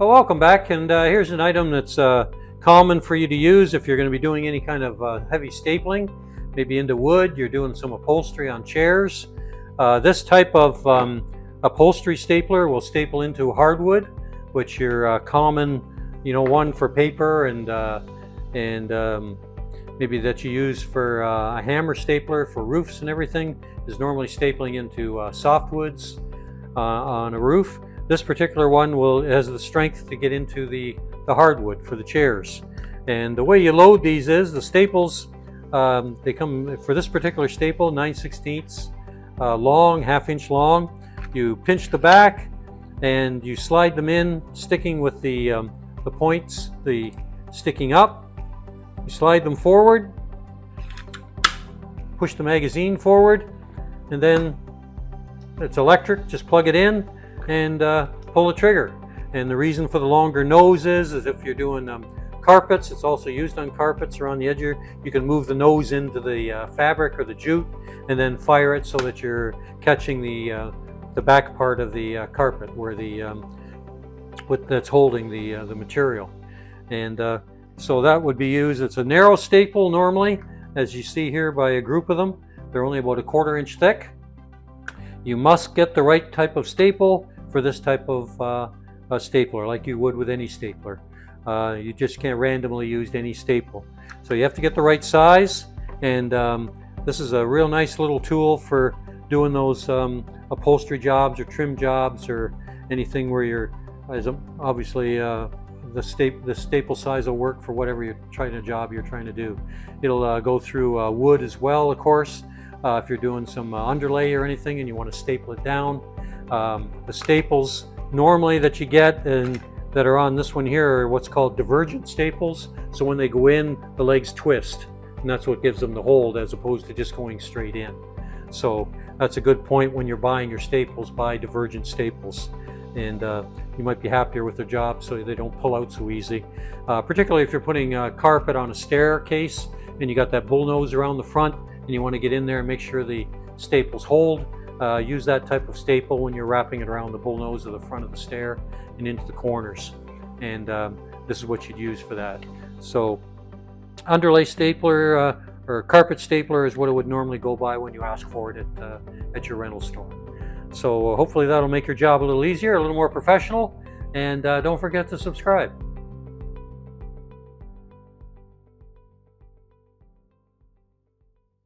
Well, welcome back, and here's an item that's common for you to use if you're going to be doing any kind of heavy stapling, maybe into wood. You're doing some upholstery on chairs. This type of upholstery stapler will staple into hardwood, which your common, one for paper and maybe that you use for a hammer stapler for roofs and everything is normally stapling into softwoods on a roof. This particular one has the strength to get into the hardwood for the chairs. And the way you load these is the staples, they come for this particular staple 9/16 long, 1/2 inch long. You pinch the back and you slide them in, sticking with the points, sticking up. You slide them forward, push the magazine forward, and then it's electric. Just plug it in and pull the trigger. And the reason for the longer nose is if you're doing carpets, it's also used on carpets around the edge here. You can move the nose into the fabric or the jute and then fire it so that you're catching the back part of the carpet where that's holding the material. And so that would be used. It's a narrow staple normally, as you see here by a group of them. They're only about 1/4 inch thick. You must get the right type of staple for this type of stapler, like you would with any stapler. You just can't randomly use any staple. So you have to get the right size, and this is a real nice little tool for doing those upholstery jobs or trim jobs or anything where you're, obviously the staple size will work for whatever you're trying to do. It'll go through wood as well, of course. If you're doing some underlay or anything and you want to staple it down. The staples normally that you get and that are on this one here are what's called divergent staples. So when they go in, the legs twist, and that's what gives them the hold as opposed to just going straight in. So that's a good point when you're buying your staples, buy divergent staples. And you might be happier with their job so they don't pull out so easy. Particularly if you're putting carpet on a staircase and you got that bull nose around the front and you want to get in there and make sure the staples hold. Use that type of staple when you're wrapping it around the bull nose of the front of the stair and into the corners. And this is what you'd use for that. So underlay stapler or carpet stapler is what it would normally go by when you ask for it at your rental store. So hopefully that'll make your job a little easier, a little more professional, and don't forget to subscribe.